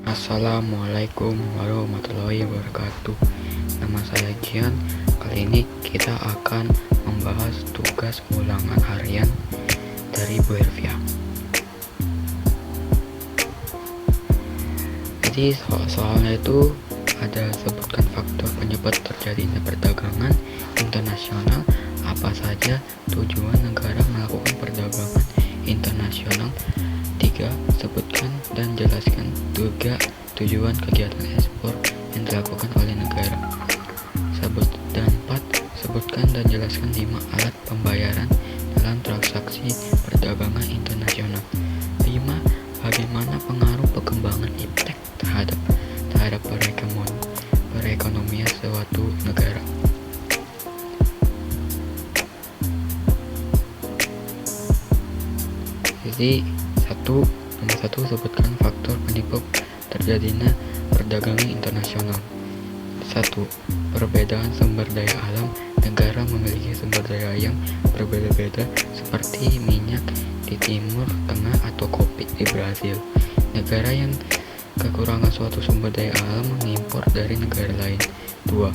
Assalamualaikum warahmatullahi wabarakatuh. Nama saya Gian. Kali ini kita akan membahas tugas ulangan harian dari Bu Elvia. Jadi soalnya itu ada sebutkan faktor penyebab terjadinya perdagangan internasional, apa saja tujuan negara melakukan perdagangan internasional. 3. Sebutkan dan jelaskan tujuan kegiatan ekspor yang dilakukan oleh negara. 4. Sebutkan dan jelaskan 5 alat pembayaran dalam transaksi perdagangan internasional. 5. Bagaimana pengaruh perkembangan iptek terhadap perekonomian suatu negara. Jadi nomor 1 sebutkan faktor penyebab terjadinya perdagangan internasional. 1. Perbedaan sumber daya alam. Negara memiliki sumber daya yang berbeda-beda seperti minyak di Timur Tengah atau kopi di Brasil. Negara yang kekurangan suatu sumber daya alam mengimpor dari negara lain. 2.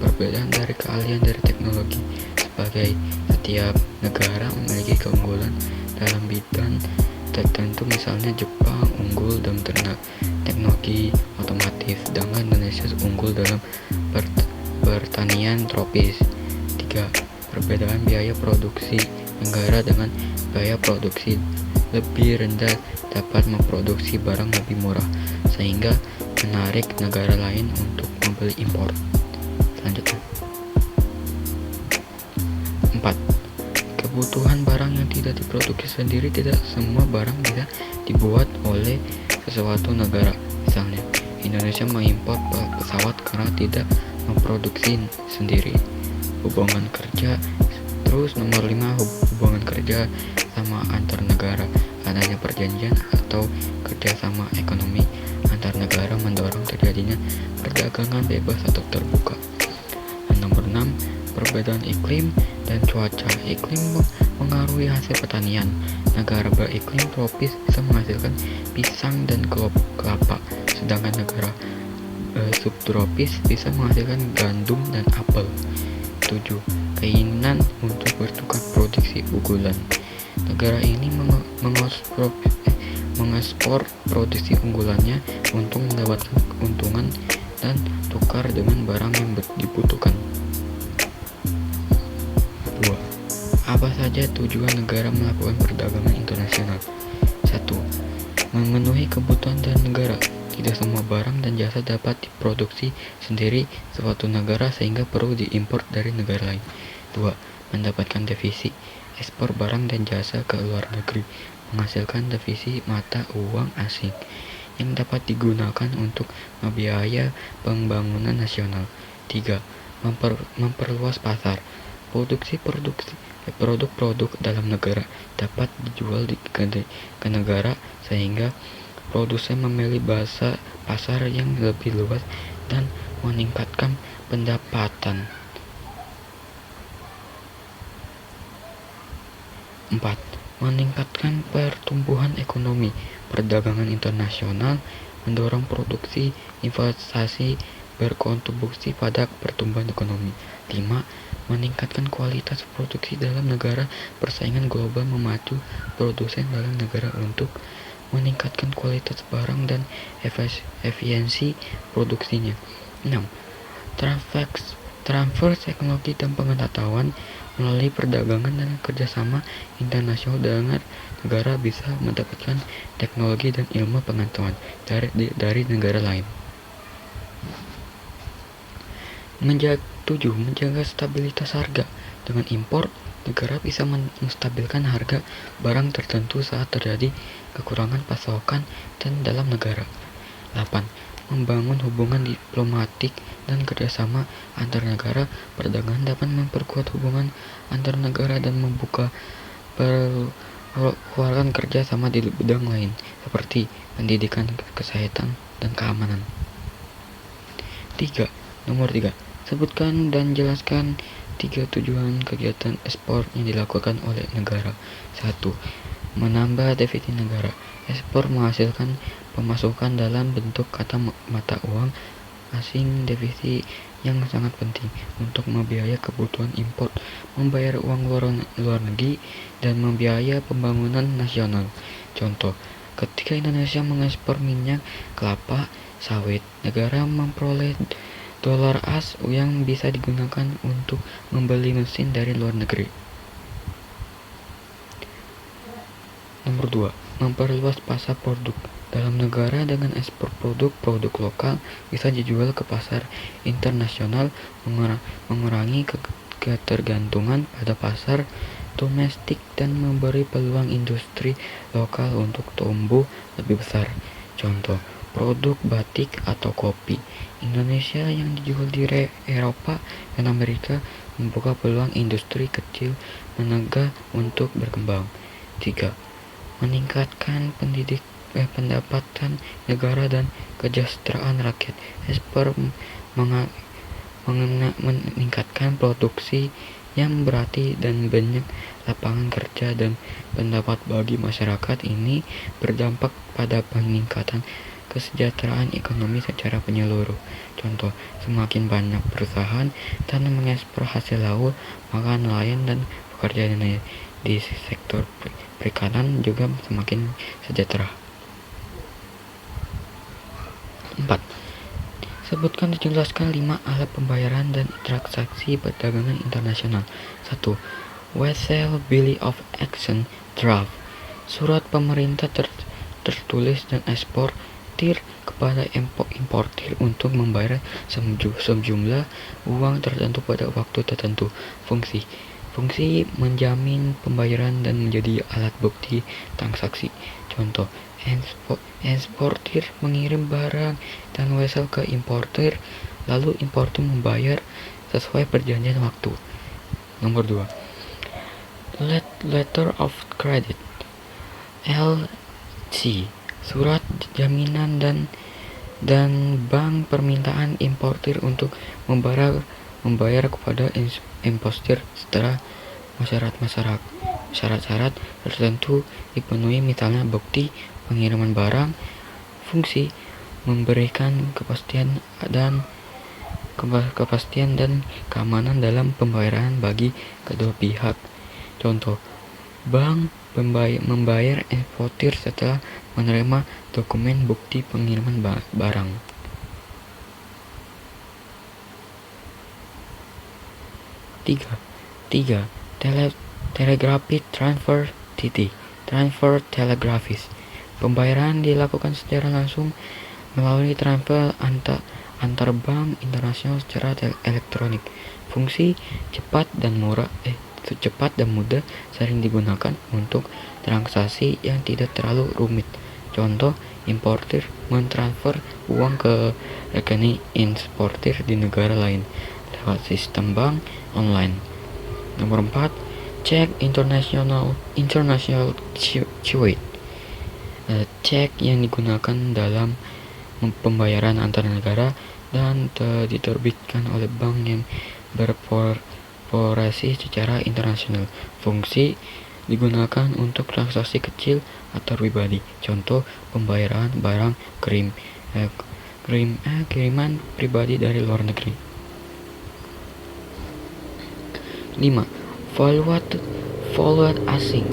Perbedaan dari keahlian dari teknologi. Sebagai setiap negara memiliki keunggulan dalam bidang tertentu, misalnya Jepang unggul dalam teknologi otomotif, sedangkan Indonesia unggul dalam pertanian tropis. 3. Perbedaan biaya produksi. Negara dengan biaya produksi lebih rendah dapat memproduksi barang lebih murah, sehingga menarik negara lain untuk membeli impor. Selanjutnya, 4. Kebutuhan barang yang tidak diproduksi sendiri. Tidak semua barang bisa dibuat oleh sesuatu negara. Misalnya, Indonesia mengimpor pesawat karena tidak memproduksi sendiri. Hubungan kerja. Terus nomor 5, hubungan kerja sama antar negara. Adanya perjanjian atau kerjasama ekonomi antar negara mendorong terjadinya perdagangan bebas atau terbuka. Nomor 6, perbedaan iklim dan cuaca. Iklim mengaruhi hasil pertanian. Negara beriklim tropis bisa menghasilkan pisang dan kelapa, sedangkan negara subtropis bisa menghasilkan gandum dan apel. 7. Keinginan untuk bertukar produksi unggulan. Negara ini mengekspor produksi unggulannya untuk mendapatkan keuntungan dan tukar dengan barang yang dibutuhkan. 2. Apa saja tujuan negara melakukan perdagangan internasional? 1. Memenuhi kebutuhan dan negara. Tidak semua barang dan jasa dapat diproduksi sendiri suatu negara sehingga perlu diimpor dari negara lain. 2. Mendapatkan devisa. Ekspor barang dan jasa ke luar negeri menghasilkan devisa mata uang asing yang dapat digunakan untuk membiayai pembangunan nasional. 3. Memperluas pasar. Produk-produk dalam negara dapat dijual ke negara sehingga produsen memilih pasar yang lebih luas dan meningkatkan pendapatan. 4. Meningkatkan pertumbuhan ekonomi. Perdagangan internasional mendorong produksi, investasi, berkontribusi pada pertumbuhan ekonomi. 5. Meningkatkan kualitas produksi dalam negara. Persaingan global memacu produsen dalam negara untuk meningkatkan kualitas barang dan efisiensi produksinya. 6. Transfer teknologi dan pengetahuan. Melalui perdagangan dan kerjasama internasional dengan negara bisa mendapatkan teknologi dan ilmu pengetahuan dari negara lain. 7. Menjaga stabilitas harga. Dengan impor, negara bisa menstabilkan harga barang tertentu saat terjadi kekurangan pasokan dan dalam negara. 8. Membangun hubungan diplomatik dan kerjasama antar negara. Perdagangan dapat memperkuat hubungan antar negara dan membuka peluang kerja sama di bidang lain seperti pendidikan, kesehatan, dan keamanan. Nomor 3. Sebutkan dan jelaskan 3 tujuan kegiatan ekspor yang dilakukan oleh negara. 1. menambah defisit negara. Ekspor menghasilkan pemasukan dalam bentuk mata uang asing defisit yang sangat penting untuk membiayai kebutuhan impor, membayar uang luar negeri, dan membiayai pembangunan nasional. Contoh, ketika Indonesia mengekspor minyak kelapa sawit, negara memperoleh dolar as yang bisa digunakan untuk membeli mesin dari luar negeri. Nomor 2. Memperluas pasar produk dalam negara dengan ekspor produk lokal bisa dijual ke pasar internasional, mengurangi ketergantungan pada pasar domestik dan memberi peluang industri lokal untuk tumbuh lebih besar. Contoh, produk batik atau kopi Indonesia yang dijual di Eropa dan Amerika membuka peluang industri kecil menengah untuk berkembang. 3. Meningkatkan pendapatan negara dan kesejahteraan rakyat. Ekspor meningkatkan produksi yang berarti dan banyak lapangan kerja dan pendapat bagi masyarakat. Ini berdampak pada peningkatan kesejahteraan ekonomi secara menyeluruh. Contoh, semakin banyak perusahaan dan mengekspor hasil laut, maka nelayan dan pekerja di sektor perikanan juga semakin sejahtera. 4. Sebutkan dan jelaskan 5 alat pembayaran dan transaksi perdagangan internasional. 1. Wholesale Bill of Exchange Draft, surat pemerintah tertulis dan eksportir kepada importir untuk membayar sejumlah uang tertentu pada waktu tertentu. Fungsi menjamin pembayaran dan menjadi alat bukti transaksi. Contoh, eksportir mengirim barang dan wesel ke importir, lalu importir membayar sesuai perjanjian waktu. Nomor 2. Letter of Credit (LC), surat jaminan dan bank permintaan importir untuk membayar kepada importir setelah syarat-syarat tertentu dipenuhi, misalnya bukti pengiriman barang. Fungsi memberikan kepastian dan keamanan dalam pembayaran bagi kedua pihak. Contoh, bank membayar importir setelah menerima dokumen bukti pengiriman barang. 3. Telegraphic Transfer (TT), transfer telegrafis. Pembayaran dilakukan secara langsung melalui transfer antar bank internasional secara elektronik. Fungsi cepat dan mudah, sering digunakan untuk transaksi yang tidak terlalu rumit. Contoh, importir mentransfer uang ke rekening eksportir di negara lain lewat sistem bank online. Nomor 4. Cek international Chewed, cek yang digunakan dalam pembayaran antar negara dan diterbitkan oleh bank yang berkorporasi secara internasional. Fungsi digunakan untuk transaksi kecil atau pribadi. Contoh, pembayaran barang kiriman pribadi dari luar negeri. 5. Valuat asing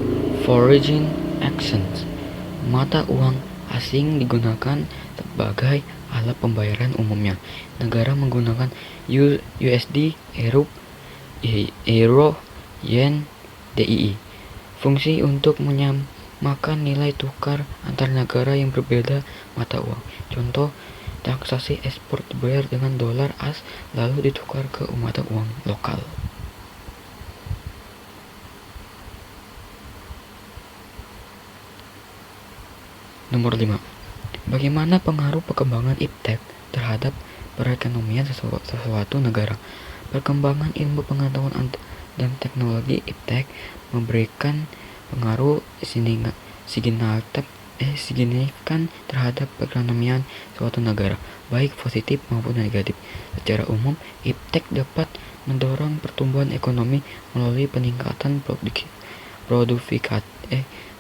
(foreign exchange), mata uang asing digunakan sebagai alat pembayaran umumnya. Negara menggunakan USD, Euro, Yen, DII. Fungsi untuk menyamakan nilai tukar antar negara yang berbeda mata uang. Contoh, transaksi ekspor dibayar dengan dolar as lalu ditukar ke mata uang lokal. Nomor 5. Bagaimana pengaruh perkembangan iptek terhadap perekonomian sesuatu negara? Perkembangan ilmu pengetahuan dan teknologi iptek memberikan pengaruh signifikan terhadap perekonomian suatu negara, baik positif maupun negatif. Secara umum, iptek dapat mendorong pertumbuhan ekonomi melalui peningkatan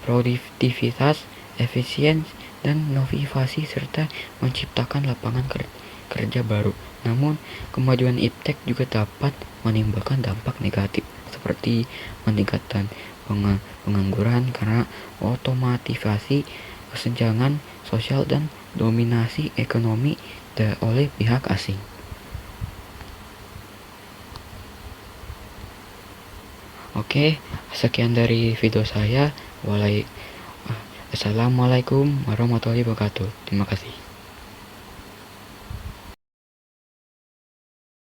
produktivitas, efisiensi, dan inovasi serta menciptakan lapangan kerja baru. Namun, kemajuan iptek juga dapat menimbulkan dampak negatif seperti meningkatkan pengangguran karena otomatisasi, kesenjangan sosial, dan dominasi ekonomi oleh pihak asing. Oke, sekian dari video saya. Assalamualaikum warahmatullahi wabarakatuh. Terima kasih.